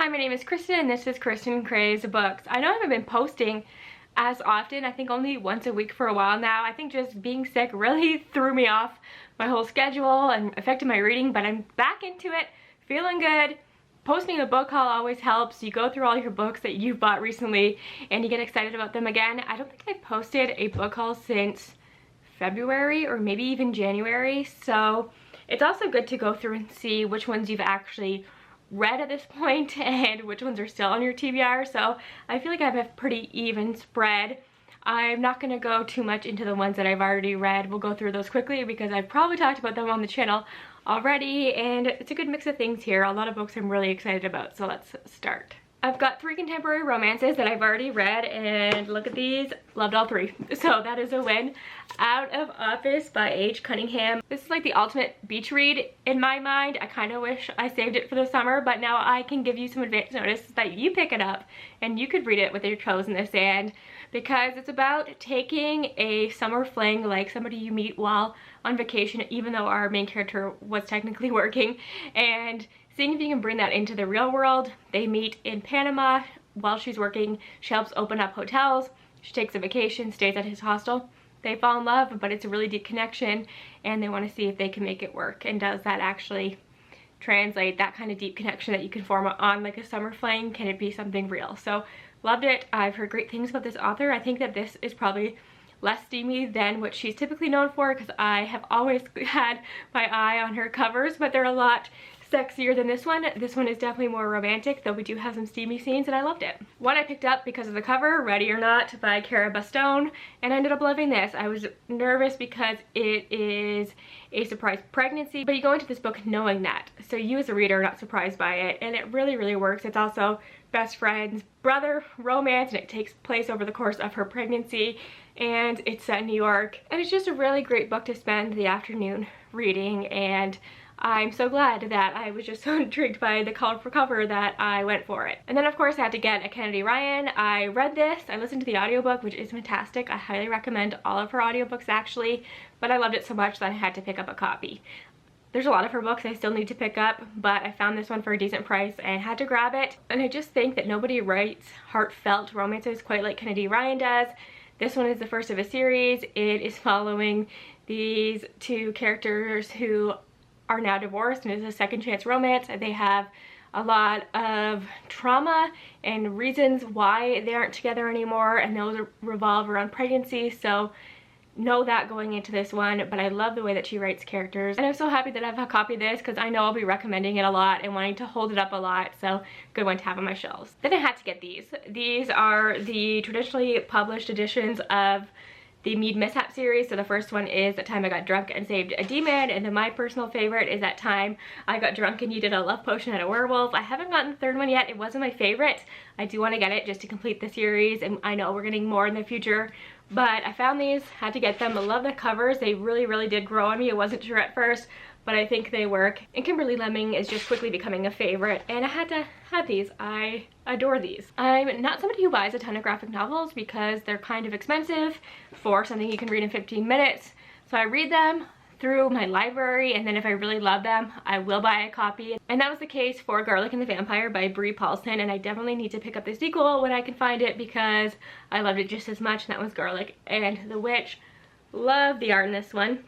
Hi, my name is Kristin and this is Kristin Kraves Books. I know I haven't been posting as often, I think only once a week for a while now. I think just being sick really threw me off my whole schedule and affected my reading, but I'm back into it, feeling good. Posting a book haul always helps. You go through all your books that you've bought recently and you get excited about them again. I don't think I've posted a book haul since February or maybe even January, so it's also good to go through and see which ones you've actually read at this point and which ones are still on your TBR. So I feel like I have a pretty even spread. I'm not going to go too much into the ones that I've already read. We'll go through those quickly because I've probably talked about them on the channel already, and it's a good mix of things here. A lot of books I'm really excited about, so let's start. I've got 3 contemporary romances that I've already read, and look at these, loved all 3. So that is a win. Out of Office by H. Cunningham. This is like the ultimate beach read in my mind. I kind of wish I saved it for the summer, but now I can give you some advance notice that you pick it up and you could read it with your toes in the sand, because it's about taking a summer fling, like somebody you meet while on vacation, even though our main character was technically working, and seeing if you can bring that into the real world. They meet in Panama while she's working. She helps open up hotels. She takes a vacation, stays at his hostel. They fall in love, but it's a really deep connection, and they want to see if they can make it work. And does that actually translate, that kind of deep connection that you can form on like a summer fling? Can it be something real? So loved it. I've heard great things about this author. I think that this is probably less steamy than what she's typically known for, because I have always had my eye on her covers, but they're a lot sexier than this one. This one is definitely more romantic, though we do have some steamy scenes, and I loved it. One I picked up because of the cover, Ready or Not by Cara Bastone, and I ended up loving this. I was nervous because it is a surprise pregnancy, but you go into this book knowing that, so you as a reader are not surprised by it, and it really works. It's also best friend's brother romance, and it takes place over the course of her pregnancy, and it's set in New York, and it's just a really great book to spend the afternoon reading, and I'm so glad that I was just so intrigued by the colorful cover that I went for it. And then of course I had to get a Kennedy Ryan. I read this, I listened to the audiobook, which is fantastic. I highly recommend all of her audiobooks actually, but I loved it so much that I had to pick up a copy. There's a lot of her books I still need to pick up, but I found this one for a decent price and had to grab it. And I just think that nobody writes heartfelt romances quite like Kennedy Ryan does. This one is the first of a series. It is following these 2 characters who are now divorced, and it's a second chance romance, and they have a lot of trauma and reasons why they aren't together anymore, and those revolve around pregnancy. So know that going into this one, but I love the way that she writes characters, and I'm so happy that I have a copy of this because I know I'll be recommending it a lot and wanting to hold it up a lot, so good one to have on my shelves. Then I had to get these. These are the traditionally published editions of the Mead Mishap series. So the first one is That Time I Got Drunk and Saved a Demon, and then my personal favorite is That Time I Got Drunk and Needed a Love Potion at a Werewolf. I haven't gotten the third one yet. It wasn't my favorite. I do want to get it just to complete the series, and I know we're getting more in the future, but I found these, had to get them. I love the covers. They really did grow on me. I wasn't sure at first, but I think they work. And Kimberly Lemming is just quickly becoming a favorite, and I had to have these. I adore these. I'm not somebody who buys a ton of graphic novels because they're kind of expensive for something you can read in 15 minutes. So I read them through my library, and then if I really love them, I will buy a copy. And that was the case for Garlic and the Vampire by Brie Paulson, and I definitely need to pick up the sequel when I can find it because I loved it just as much, and that was Garlic and the Witch. Love the art in this one.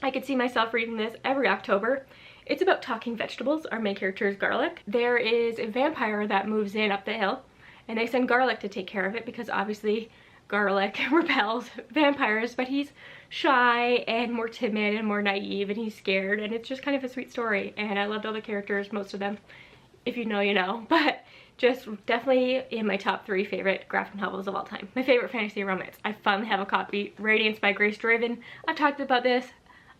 I could see myself reading this every October. It's about talking vegetables. Our main character is Garlic. There is a vampire that moves in up the hill, and they send Garlic to take care of it because obviously Garlic repels vampires, but he's shy and more timid and more naive, and he's scared, and it's just kind of a sweet story. And I loved all the characters, most of them. If you know, you know. But just definitely in my top 3 favorite graphic novels of all time. My favorite fantasy romance. I finally have a copy. Radiance by Grace Draven. I've talked about this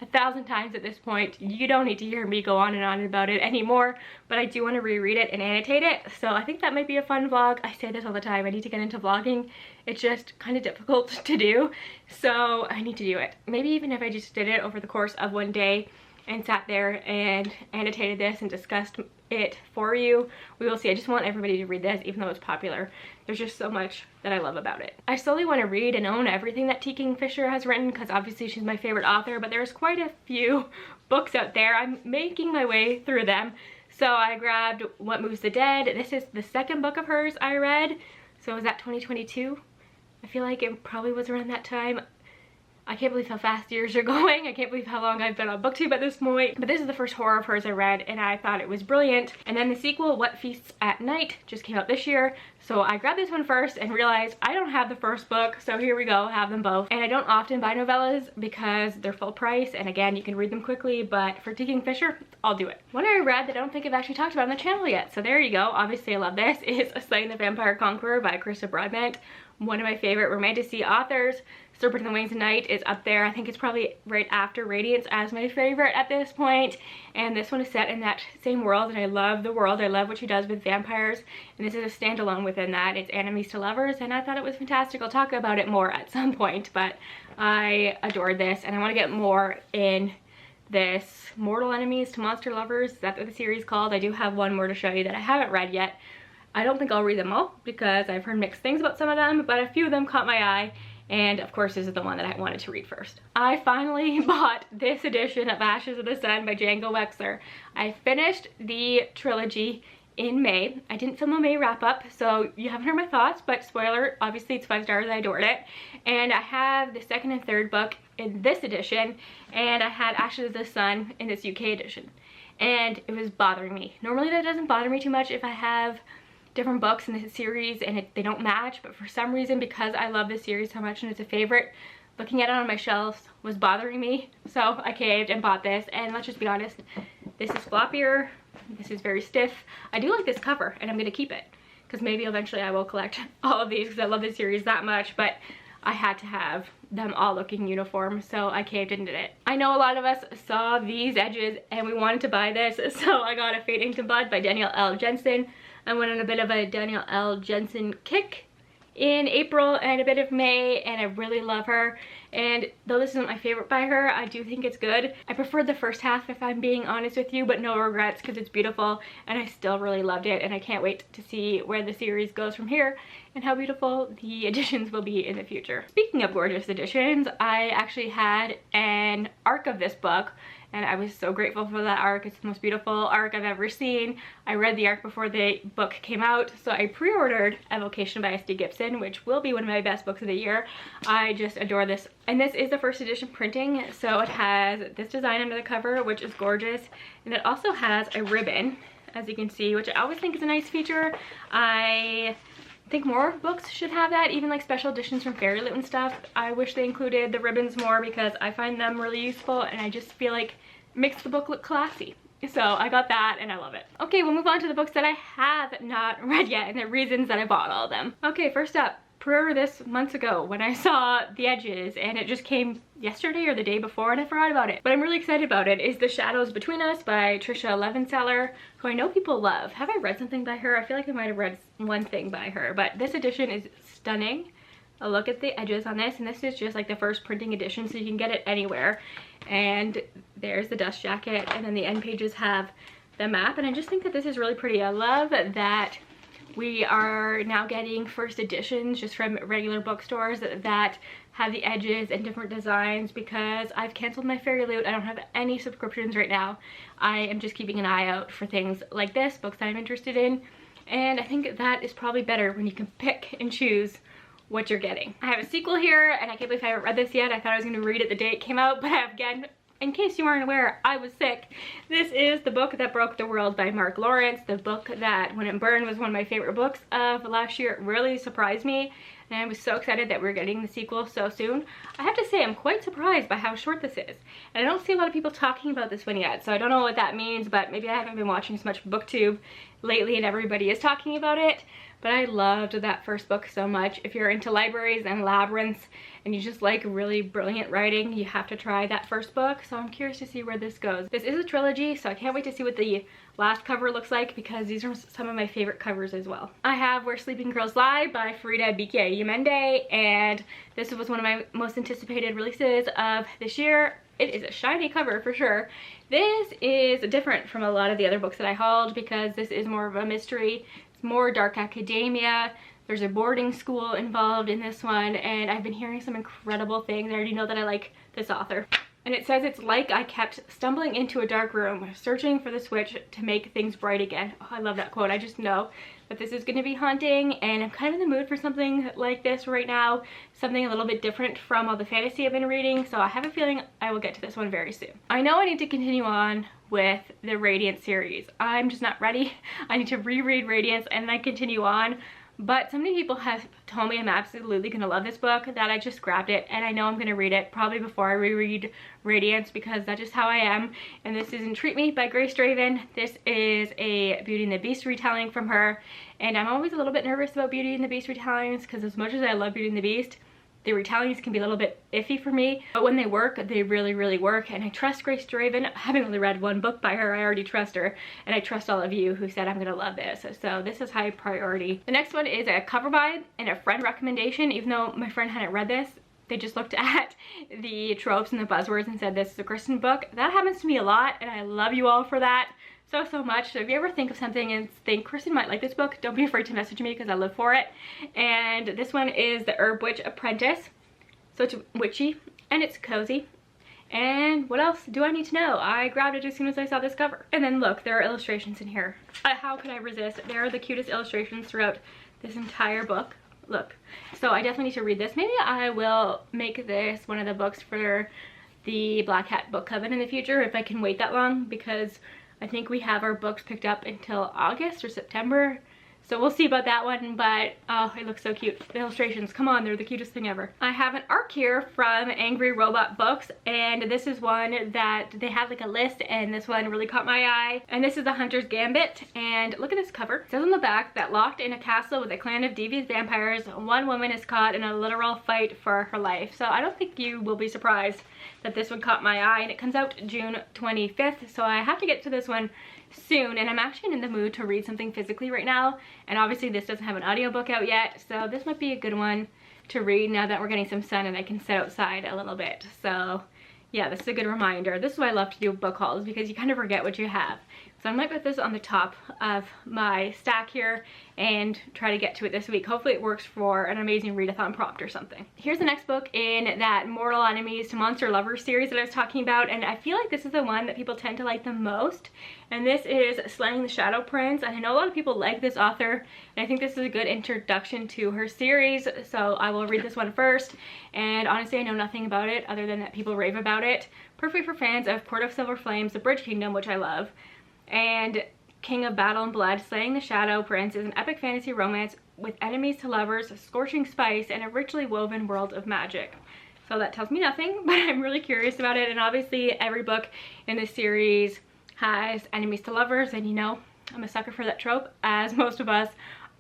1,000 times at this point. You don't need to hear me go on and on about it anymore, but I do want to reread it and annotate it, so I think that might be a fun vlog. I say this all the time, I need to get into vlogging. It's just kind of difficult to do, so I need to do it. Maybe even if I just did it over the course of one day and sat there and annotated this and discussed it for you. We will see. I just want everybody to read this, even though it's popular. There's just so much that I love about it. I slowly want to read and own everything that T. Kingfisher has written, because obviously she's my favorite author, but there's quite a few books out there. I'm making my way through them. So I grabbed What Moves the Dead. This is the second book of hers I read. So was that 2022? I feel like it probably was around that time. I can't believe how fast years are going. I can't believe how long I've been on Booktube at this point. But this is the first horror of hers I read, and I thought it was brilliant. And then the sequel, What Feasts at Night, just came out this year. So I grabbed this one first and realized I don't have the first book, so here we go, have them both. And I don't often buy novellas because they're full price, and again, you can read them quickly, but for T. Kingfisher, I'll do it. One I read that I don't think I've actually talked about on the channel yet, so there you go. Obviously I love this, is Slaying the Vampire Conqueror by Kristin Broadbent. One of my favorite romantasy authors. Serpent and the Wings of Night is up there. I think it's probably right after Radiance as my favorite at this point. And this one is set in that same world, and I love the world. I love what she does with vampires. And this is a standalone within that. It's enemies to lovers, and I thought it was fantastic. I'll talk about it more at some point, but I adored this, and I want to get more in this Mortal Enemies to Monster Lovers. That's what the series is called. I do have one more to show you that I haven't read yet. I don't think I'll read them all because I've heard mixed things about some of them, but a few of them caught my eye. And of course, this is the one that I wanted to read first. I finally bought this edition of Ashes of the Sun by Django Wexler. I finished the trilogy in May. I didn't film a May wrap up, so you haven't heard my thoughts, but spoiler, obviously it's 5 stars, I adored it. And I have the second and third book in this edition, and I had Ashes of the Sun in this UK edition. And it was bothering me. Normally that doesn't bother me too much if I have different books in the series and they don't match, but for some reason, because I love this series so much and it's a favorite, looking at it on my shelves was bothering me. So I caved and bought this, and let's just be honest, this is floppier, this is very stiff. I do like this cover, and I'm gonna keep it because maybe eventually I will collect all of these because I love this series that much, but I had to have them all looking uniform, so I caved and did it. I know a lot of us saw these edges and we wanted to buy this, so I got A Fading to Bud by Danielle L. Jensen. I went on a bit of a Danielle L. Jensen kick in April and a bit of May, and I really love her. And though this isn't my favorite by her, I do think it's good. I preferred the first half, if I'm being honest with you, but no regrets because it's beautiful and I still really loved it, and I can't wait to see where the series goes from here and how beautiful the editions will be in the future. Speaking of gorgeous editions, I actually had an arc of this book, and I was so grateful for that arc. It's the most beautiful arc I've ever seen. I read the arc before the book came out, so I pre-ordered Evocation by S.D. Gibson, which will be one of my best books of the year. I just adore this. And this is the first edition printing, so it has this design under the cover, which is gorgeous. And it also has a ribbon, as you can see, which I always think is a nice feature. I think more books should have that, even like special editions from Fairy Loot and stuff. I wish they included the ribbons more because I find them really useful, and I just feel like it makes the book look classy. So I got that and I love it. Okay, we'll move on to the books that I have not read yet and the reasons that I bought all of them. Okay, first up, pre-ordered this months ago when I saw the edges, and it just came yesterday or the day before and I forgot about it. But I'm really excited about it. Is The Shadows Between Us by Trisha Levenseller, who I know people love. Have I read something by her? I feel like I might have read one thing by her, but this edition is stunning. A look at the edges on this, and this is just like the first printing edition, so you can get it anywhere. And there's the dust jacket, and then the end pages have the map, and I just think that this is really pretty. I love that we are now getting first editions just from regular bookstores that have the edges and different designs, because I've canceled my Fairy Loot. I don't have any subscriptions right now. I am just keeping an eye out for things like this, books that I'm interested in, and I think that is probably better when you can pick and choose what you're getting. I have a sequel here, and I can't believe I haven't read this yet. I thought I was going to read it the day it came out, but again, in case you aren't aware, I was sick. This is The Book That Broke the World by Mark Lawrence, the book that, when it burned, was one of my favorite books of last year. It really surprised me, and I was so excited that we're getting the sequel so soon. I have to say, I'm quite surprised by how short this is, and I don't see a lot of people talking about this one yet, so I don't know what that means, but maybe I haven't been watching so much BookTube lately and everybody is talking about it. But I loved that first book so much. If you're into libraries and labyrinths and you just like really brilliant writing, you have to try that first book. So I'm curious to see where this goes. This is a trilogy, so I can't wait to see what the last cover looks like, because these are some of my favorite covers as well. I have Where Sleeping Girls Lie by Farida Bike Yemende, and this was one of my most anticipated releases of this year. It is a shiny cover for sure. This is different from a lot of the other books that I hauled because this is more of a mystery. It's more dark academia. There's a boarding school involved in this one, and I've been hearing some incredible things. I already know that I like this author. And it says, it's like I kept stumbling into a dark room, searching for the switch to make things bright again. Oh, I love that quote. I just know that this is going to be haunting, and I'm kind of in the mood for something like this right now. Something a little bit different from all the fantasy I've been reading, so I have a feeling I will get to this one very soon. I know I need to continue on with the Radiant series. I'm just not ready. I need to reread Radiance and then continue on. But so many people have told me I'm absolutely going to love this book that I just grabbed it, and I know I'm going to read it probably before I reread Radiance, because that's just how I am. And this is Entreat Me by Grace Draven. This is a Beauty and the Beast retelling from her, and I'm always a little bit nervous about Beauty and the Beast retellings, because as much as I love Beauty and the Beast, the retellings can be a little bit iffy for me, but when they work, they really work, and I trust Grace Draven. Having only read one book by her, I already trust her, and I trust all of you who said I'm gonna love this, so this is high priority. The next one is a cover by and a friend recommendation. Even though my friend hadn't read this, they just looked at the tropes and the buzzwords and said this is a Kristin book. That happens to me a lot, and I love you all for that so much. So if you ever think of something and think Kristin might like this book, don't be afraid to message me, because I live for it. And this one is The Herb Witch Apprentice. So it's witchy and it's cozy. And what else do I need to know? I grabbed it as soon as I saw this cover. And then look, there are illustrations in here. How could I resist? There are the cutest illustrations throughout this entire book. Look, so I definitely need to read this. Maybe I will make this one of the books for the Black Hat Book Coven in the future, if I can wait that long, because I think we have our books picked up until August or September. So we'll see about that one, but oh, it looks so cute. The illustrations, come on, they're the cutest thing ever. I have an arc here from Angry Robot Books, and this is one that they have like a list, and this one really caught my eye. And this is The Hunter's Gambit, and look at this cover. It says on the back that locked in a castle with a clan of devious vampires, one woman is caught in a literal fight for her life. So I don't think you will be surprised that this one caught my eye, and it comes out June 25th, so I have to get to this one soon. And I'm actually in the mood to read something physically right now, and obviously this doesn't have an audiobook out yet, so this might be a good one to read now that we're getting some sun and I can sit outside a little bit. So yeah, this is a good reminder. This is why I love to do book hauls, because you kind of forget what you have. So I might put this on the top of my stack here and try to get to it this week. Hopefully it works for an amazing readathon prompt or something. Here's the next book in that Mortal Enemies to Monster Lovers series that I was talking about, and I feel like this is the one that people tend to like the most. And this is Slaying the Shadow Prince, and I know a lot of people like this author, and I think this is a good introduction to her series, so I will read this one first. And honestly, I know nothing about it other than that people rave about it. Perfect for fans of Court of Silver Flames, The Bridge Kingdom, which I love, and King of Battle and Blood. Slaying the Shadow Prince is an epic fantasy romance with enemies to lovers, scorching spice, and a richly woven world of magic. So that tells me nothing, but I'm really curious about it. And obviously every book in this series has enemies to lovers, and you know I'm a sucker for that trope, as most of us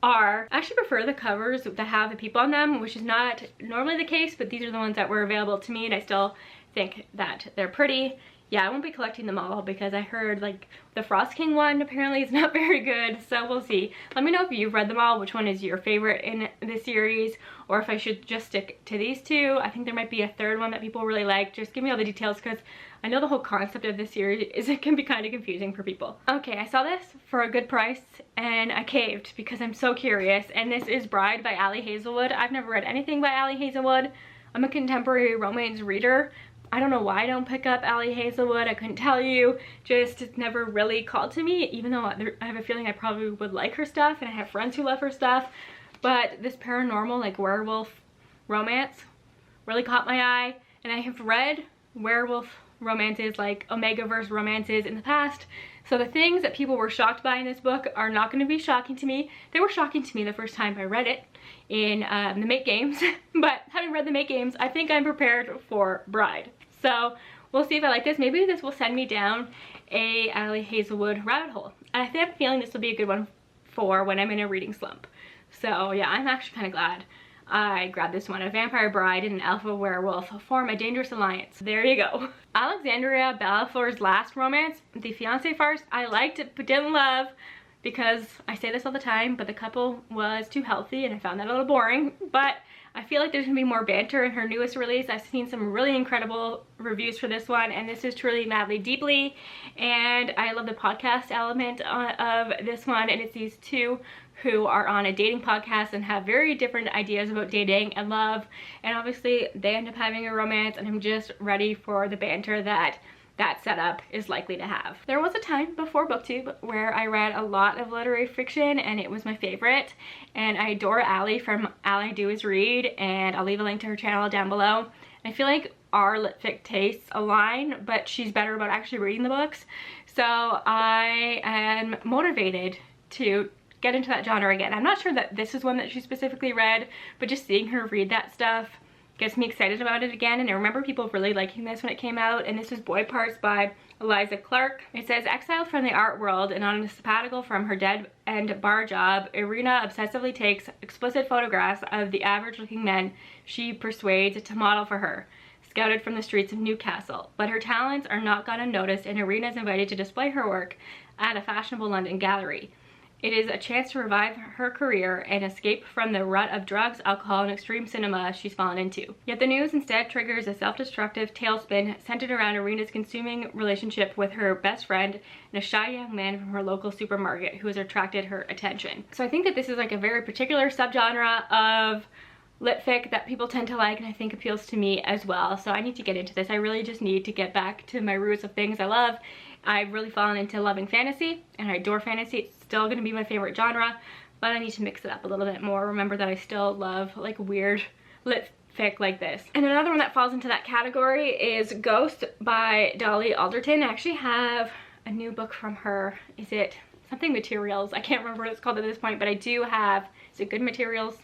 are. I actually prefer the covers that have the people on them, which is not normally the case, but these are the ones that were available to me, and I still think that they're pretty. Yeah, I won't be collecting them all, because I heard like the Frost King one apparently is not very good, so we'll see. Let me know if you've read them all, which one is your favorite in the series, or if I should just stick to these two. I think there might be a third one that people really like. Just give me all the details, because I know the whole concept of this series it can be kind of confusing for people. Okay, I saw this for a good price and I caved because I'm so curious, and this is Bride by Ali Hazelwood. I've never read anything by Ali Hazelwood. I'm a contemporary romance reader. I don't know why I don't pick up Ali Hazelwood. I couldn't tell you. Just it's never really called to me, even though I have a feeling I probably would like her stuff, and I have friends who love her stuff. But this paranormal, like werewolf romance really caught my eye, and I have read werewolf romances, like Omegaverse romances in the past. So the things that people were shocked by in this book are not going to be shocking to me. They were shocking to me the first time I read it in the Make Games, but having read the Make Games, I think I'm prepared for Bride. So we'll see if I like this. Maybe this will send me down a Ali Hazelwood rabbit hole. I have a feeling this will be a good one for when I'm in a reading slump. So yeah, I'm actually kind of glad I grabbed this one. A vampire bride and an alpha werewolf form a dangerous alliance. There you go. Alexandria Balfour's last romance, the fiancé farce, I liked it but didn't love, because I say this all the time, but the couple was too healthy and I found that a little boring. But I feel like there's gonna be more banter in her newest release. I've seen some really incredible reviews for this one, and this is truly Madly Deeply. And I love the podcast element of this one, and it's these two who are on a dating podcast and have very different ideas about dating and love, and obviously they end up having a romance, and I'm just ready for the banter that setup is likely to have. There was a time before BookTube where I read a lot of literary fiction and it was my favorite, and I adore Allie from All I Do Is Read, and I'll leave a link to her channel down below. I feel like our lit fic tastes align, but she's better about actually reading the books, so I am motivated to get into that genre again. I'm not sure that this is one that she specifically read, but just seeing her read that stuff gets me excited about it again. And I remember people really liking this when it came out, and this is Boy Parts by Eliza Clark. It says, exiled from the art world and on a sabbatical from her dead-end bar job, Irina obsessively takes explicit photographs of the average-looking men she persuades to model for her, scouted from the streets of Newcastle. But her talents are not gone unnoticed, and Irina is invited to display her work at a fashionable London gallery. It is a chance to revive her career and escape from the rut of drugs, alcohol, and extreme cinema she's fallen into. Yet the news instead triggers a self-destructive tailspin centered around Irina's consuming relationship with her best friend and a shy young man from her local supermarket who has attracted her attention. So I think that this is like a very particular subgenre of lit fic that people tend to like, and I think appeals to me as well. So I need to get into this. I really just need to get back to my roots of things I love. I've really fallen into loving fantasy, and I adore fantasy. It's still going to be my favorite genre, but I need to mix it up a little bit more. Remember that I still love like weird lit fic like this. And another one that falls into that category is Ghost by Dolly Alderton. I actually have a new book from her. Is it something materials? I can't remember what it's called at this point, but I do have, is it Good Materials?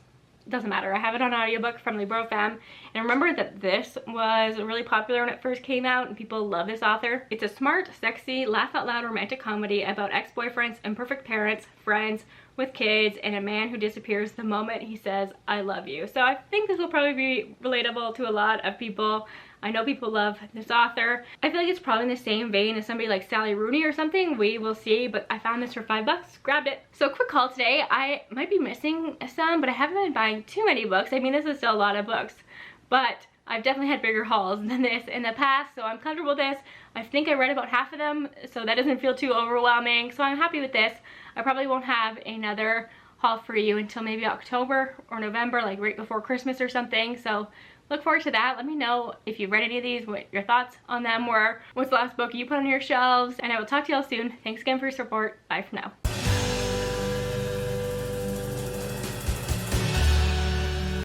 Doesn't matter. I have it on audiobook from LibroFam, and I remember that this was really popular when it first came out and people love this author. It's a smart, sexy, laugh out loud romantic comedy about ex-boyfriends, imperfect parents, friends with kids, and a man who disappears the moment he says I love you. So I think this will probably be relatable to a lot of people. I know people love this author. I feel like it's probably in the same vein as somebody like Sally Rooney or something. We will see, but I found this for $5, grabbed it. So quick haul today. I might be missing some, but I haven't been buying too many books. I mean, this is still a lot of books, but I've definitely had bigger hauls than this in the past, so I'm comfortable with this. I think I read about half of them, so that doesn't feel too overwhelming, so I'm happy with this. I probably won't have another haul for you until maybe October or November, like right before Christmas or something, so look forward to that. Let me know if you've read any of these, what your thoughts on them were, what's the last book you put on your shelves, and I will talk to y'all soon. Thanks again for your support. Bye for now.